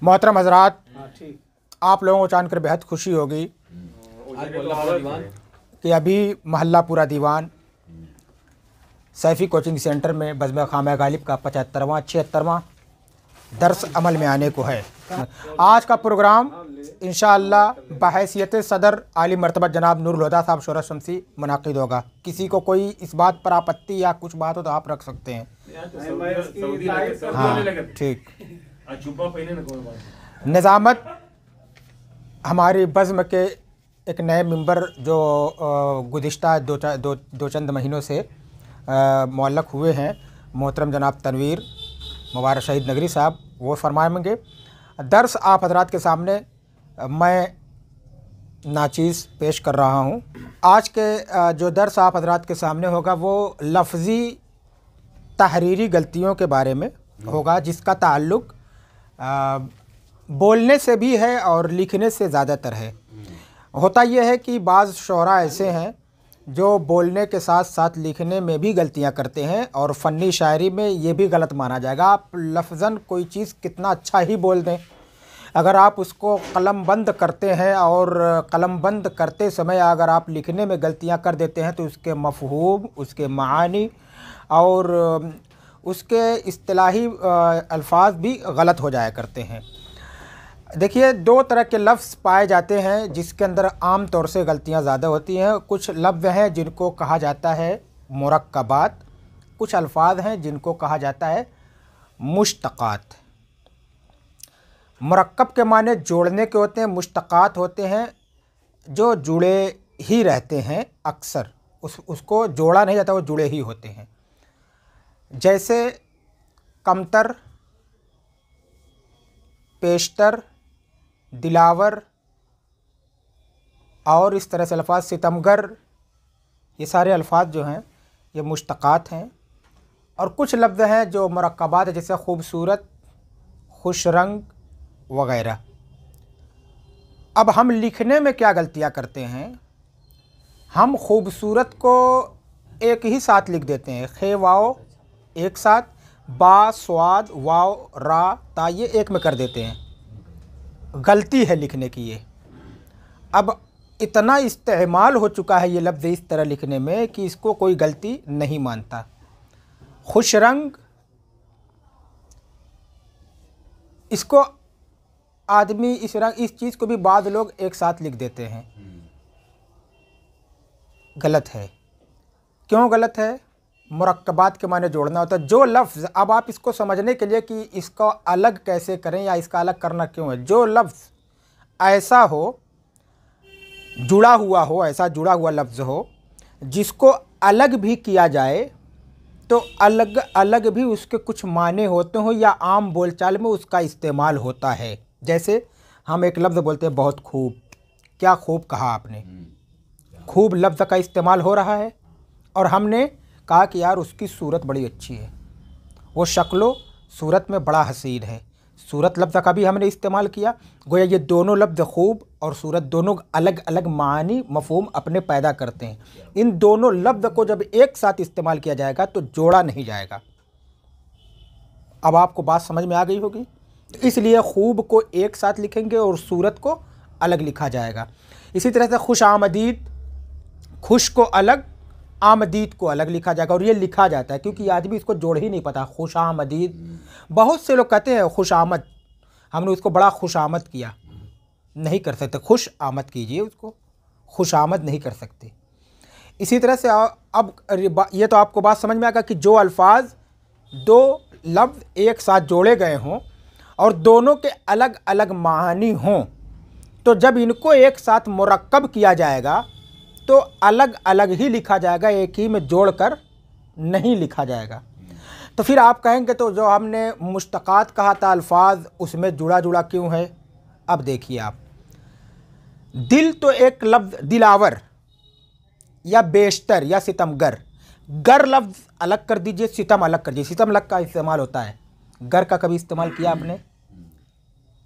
मोहतरम हजरात, आप लोगों को जानकर बेहद खुशी होगी कि अभी महल्ला पूरा दीवान सैफ़ी कोचिंग सेंटर में बज़्म खामा गालिब का 75वां दर्स अमल में आने को है। आज का प्रोग्राम इंशाअल्लाह बहैसियत सदर आली मर्तबा जनाब नूरुल हुदा साहब शोरा शमसी मुनाकिद होगा। किसी को कोई इस बात पर आपत्ति या कुछ बात हो तो आप रख सकते हैं। हाँ ठीक। निज़ामत हमारी बज़्म के एक नए मेंबर जो गुज़िश्ता दो चंद महीनों से मुअल्लक हुए हैं, मोहतरम जनाब तनवीर मुबारक शहीद नगरी साहब, वो फरमाएंगे। दर्स आप हजरात के सामने मैं नाचीज़ पेश कर रहा हूँ। आज के जो दर्स आप हजरात के सामने होगा वो लफ्ज़ी तहरीरी गलतियों के बारे में होगा, जिसका ताल्लुक़ बोलने से भी है और लिखने से ज़्यादातर है। होता यह है कि बाज़ शोरा ऐसे हैं जो बोलने के साथ साथ लिखने में भी गलतियां करते हैं, और फ़न्नी शायरी में ये भी गलत माना जाएगा। आप लफ्ज़न कोई चीज़ कितना अच्छा ही बोल दें, अगर आप उसको कलम बंद करते हैं और कलम बंद करते समय अगर आप लिखने में गलतियां कर देते हैं तो उसके मफ़हूम, उसके मानी और उसके इस्तिलाही अल्फाज भी गलत हो जाया करते हैं। देखिए, दो तरह के लफ्ज़ पाए जाते हैं जिसके अंदर आम तौर से गलतियां ज़्यादा होती हैं। कुछ लफ्ज़ हैं जिनको कहा जाता है मुरक्कबात, कुछ अल्फाज हैं जिनको कहा जाता है मुश्तक़ात। मुरक्कब के माने जोड़ने के होते हैं, मुश्तक़ात होते हैं जो जुड़े ही रहते हैं, अक्सर उसको जोड़ा नहीं जाता, वो जुड़े ही होते हैं। जैसे कमतर, पेशतर, दिलावर और इस तरह से अल्फाज, सितमगर, ये सारे अल्फाज जो हैं ये मुश्तक़ात हैं। और कुछ लफ्ज़ हैं जो मुरक्कबात है, जैसे खूबसूरत, खुश रंग वग़ैरह। अब हम लिखने में क्या गलतियाँ करते हैं, हम खूबसूरत को एक ही साथ लिख देते हैं, खे वाओ एक साथ, बा स्वाद वाओ रा ता ये एक में कर देते हैं। गलती है लिखने की ये। अब इतना इस्तेमाल हो चुका है ये लफ्ज़ इस तरह लिखने में कि इसको कोई गलती नहीं मानता। खुश रंग, इसको आदमी इस चीज़ को भी बाद लोग एक साथ लिख देते हैं। गलत है। क्यों गलत है? मुरक्कबात के माने जोड़ना होता है। जो लफ्ज़, अब आप इसको समझने के लिए कि इसको अलग कैसे करें या इसका अलग करना क्यों है, जो लफ्ज़ ऐसा हो, जुड़ा हुआ हो, ऐसा जुड़ा हुआ लफ्ज़ हो जिसको अलग भी किया जाए तो अलग अलग भी उसके कुछ माने होते हो या आम बोलचाल में उसका इस्तेमाल होता है। जैसे हम एक लफ्ज़ बोलते हैं बहुत खूब। क्या खूब कहा आपने? खूब लफ्ज़ का इस्तेमाल हो रहा है और हमने कहा कि यार उसकी सूरत बड़ी अच्छी है, वो शक्लो सूरत में बड़ा हसीन है। सूरत लफ्ज़ का भी हमने इस्तेमाल किया। गोया ये दोनों लफ्ज़ खूब और सूरत दोनों अलग अलग मानी मफ़हूम अपने पैदा करते हैं। इन दोनों लफ्ज़ को जब एक साथ इस्तेमाल किया जाएगा तो जोड़ा नहीं जाएगा। अब आपको बात समझ में आ गई होगी। तो इसलिए खूब को एक साथ लिखेंगे और सूरत को अलग लिखा जाएगा। इसी तरह से खुश आमदीद, खुश को अलग, आमदीद को अलग लिखा जाएगा। और ये लिखा जाता है क्योंकि आदमी इसको जोड़ ही नहीं पाता। खुश आमदीद, बहुत से लोग कहते हैं खुश आमद, हमने उसको बड़ा खुश आमद किया, नहीं कर सकते। खुश आमद कीजिए, उसको खुश आमद नहीं कर सकते। इसी तरह से अब ये तो आपको बात समझ में आएगा कि जो अल्फाज, दो लफ्ज़ एक साथ जोड़े गए हों और दोनों के अलग अलग मानी हों, तो जब इनको एक साथ मुरक्कब किया जाएगा तो अलग अलग ही लिखा जाएगा, एक ही में जोड़कर नहीं लिखा जाएगा। तो फिर आप कहेंगे तो जो हमने मुश्तक़ात कहा था अल्फाज, उसमें जुड़ा जुड़ा क्यों है? अब देखिए आप, दिल तो एक लफ्ज़ दिलावर या बेशतर या सितमगर, गर लफ्ज़ अलग कर दीजिए, सितम अलग कर दीजिए। सितम अलग का इस्तेमाल होता है, गर का कभी इस्तेमाल किया आपने?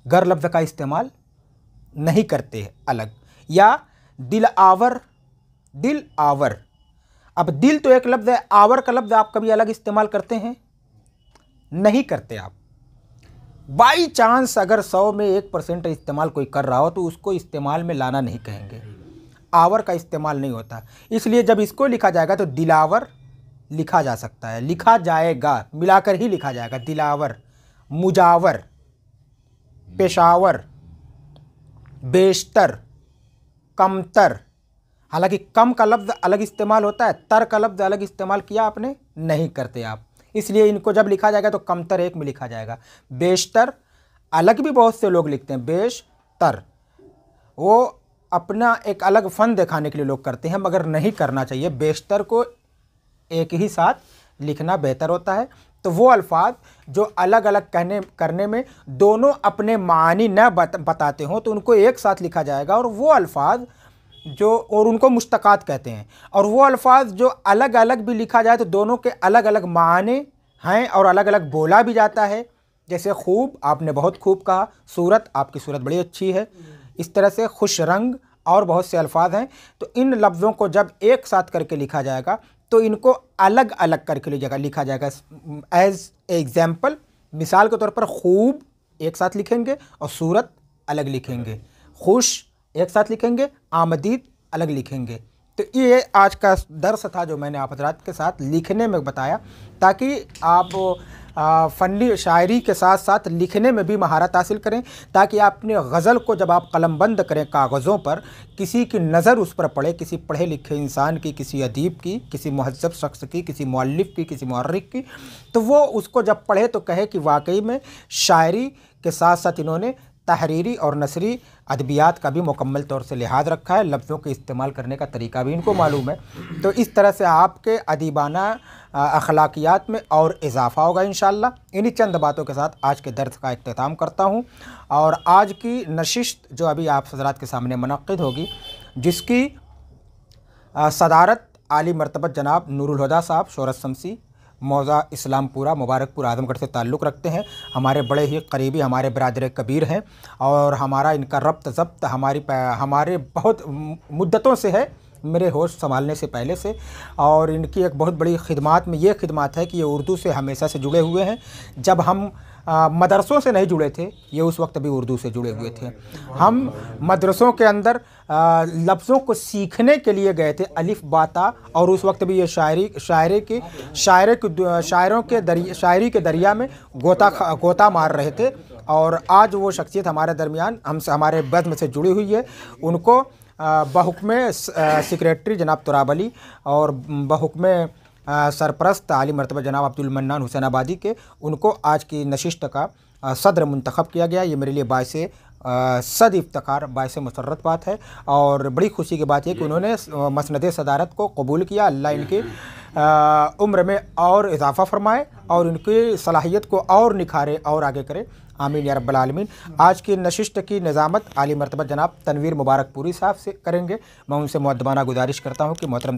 गर लफ्ज़ का इस्तेमाल नहीं करते अलग। या दिल आवर, दिल आवर, अब दिल तो एक लफ्ज़ है, आवर का लफ्ज़ आप कभी अलग इस्तेमाल करते हैं? नहीं करते आप। बाई चांस अगर 100 में 1% इस्तेमाल कोई कर रहा हो तो उसको इस्तेमाल में लाना नहीं कहेंगे, आवर का इस्तेमाल नहीं होता। इसलिए जब इसको लिखा जाएगा तो दिलावर लिखा जा सकता है, लिखा जाएगा, मिलाकर ही लिखा जाएगा। दिलावर, मुजावर, पेशावर, बेशतर, कमतर। हालांकि कम का लफ्ज़ अलग इस्तेमाल होता है, तर का लफ्ज़ अलग इस्तेमाल किया आपने नहीं करते आप, इसलिए इनको जब लिखा जाएगा तो कमतर एक में लिखा जाएगा। बेशतर अलग भी बहुत से लोग लिखते हैं, बेशतर वो अपना एक अलग फ़न दिखाने के लिए लोग करते हैं, मगर नहीं करना चाहिए। बेशतर को एक ही साथ लिखना बेहतर होता है। तो वो अल्फाज जो अलग अलग करने में दोनों अपने मानी न बताते हों तो उनको एक साथ लिखा जाएगा। और वो अल्फाज जो, और उनको मुश्तक़ात कहते हैं। और वो अल्फाज जो अलग अलग भी लिखा जाए तो दोनों के अलग अलग माने हैं और अलग अलग बोला भी जाता है। जैसे खूब, आपने बहुत खूब कहा। सूरत, आपकी सूरत बड़ी अच्छी है। इस तरह से खुश रंग और बहुत से अल्फाज हैं। तो इन लफ्ज़ों को जब एक साथ करके लिखा जाएगा तो इनको अलग अलग करके लिखा जाएगा। एज एग्जाम्पल, मिसाल के तौर पर खूब एक साथ लिखेंगे और सूरत अलग लिखेंगे, खुश एक साथ लिखेंगे, आमदीद अलग लिखेंगे। तो ये आज का दर्स था जो मैंने आप हज़रात के साथ लिखने में बताया, ताकि आप फ़नी शायरी के साथ साथ लिखने में भी महारत हासिल करें, ताकि आप अपनी गज़ल को जब आप कलमबंद करें कागज़ों पर, किसी की नज़र उस पर पड़े, किसी पढ़े लिखे इंसान की, किसी अदीब की, किसी मुहज़्ज़ब शख्स की, किसी मौल्लिफ़ की, किसी मुअर्रिख़ की, तो वो उसको जब पढ़े तो कहे कि वाकई में शायरी के साथ साथ इन्होंने तहरीरी और नसरी अदबियात का भी मुकम्मल तौर से लिहाज रखा है, लफ्ज़ों के इस्तेमाल करने का तरीका भी इनको मालूम है। तो इस तरह से आपके अदीबाना अखलाकियात में और इजाफ़ा होगा इंशाअल्लाह। इन्हीं चंद बातों के साथ आज के दर्स का इख्तिताम करता हूँ। और आज की नशिस्त जो अभी आप हज़रात के सामने मुनक़्क़िद होगी, जिसकी सदारत आली मरतबत जनाब नूरुल हुदा साहब शोहरत शमसी मौज़ा इस्लामपुरा मुबारकपुर आज़मगढ़ से ताल्लुक़ रखते हैं। हमारे बड़े ही करीबी, हमारे बिरादर कबीर हैं और हमारा इनका रब्त ज़ब्त हमारे बहुत मुद्दतों से है, मेरे होश संभालने से पहले से। और इनकी एक बहुत बड़ी खिदमत में ये खिदमत है कि ये उर्दू से हमेशा से जुड़े हुए हैं। जब हम मदरसों से नहीं जुड़े थे, ये उस वक्त भी उर्दू से जुड़े हुए थे। हम मदरसों के अंदर लफ्ज़ों को सीखने के लिए गए थे, अलिफ बाता, और उस वक्त भी ये शायरी के दरिया में गोता मार रहे थे। और आज वो शख्सियत हमारे दरमियान हमारे बज़्म से जुड़ी हुई है। उनको बहुक्म सेक्रेटरी जनाब तुराब अली और बहुक्म सरपरस्त आली मरतबा जनाब अब्दुल मन्नान हुसैनाबादी के, उनको आज की नशिस्त का सदर मुंतखब किया गया। ये मेरे लिए बायस सद इफ्तिखार, बायस मुसर्रत बात है। और बड़ी खुशी की बात है कि उन्होंने मसनद सदारत को कबूल किया। अल्लाह इनकी उम्र में और इजाफ़ा फरमाए और इनकी सलाहियत को और निखारे और आगे करे, आमीन या रब्बल आलमीन। आज की नशिस्त की निज़ामत आली मरतबा जनाब तनवीर मुबारकपुरी साहब से करेंगे। मैं उनसे मुअद्दबाना गुजारिश करता हूँ कि मोहतरम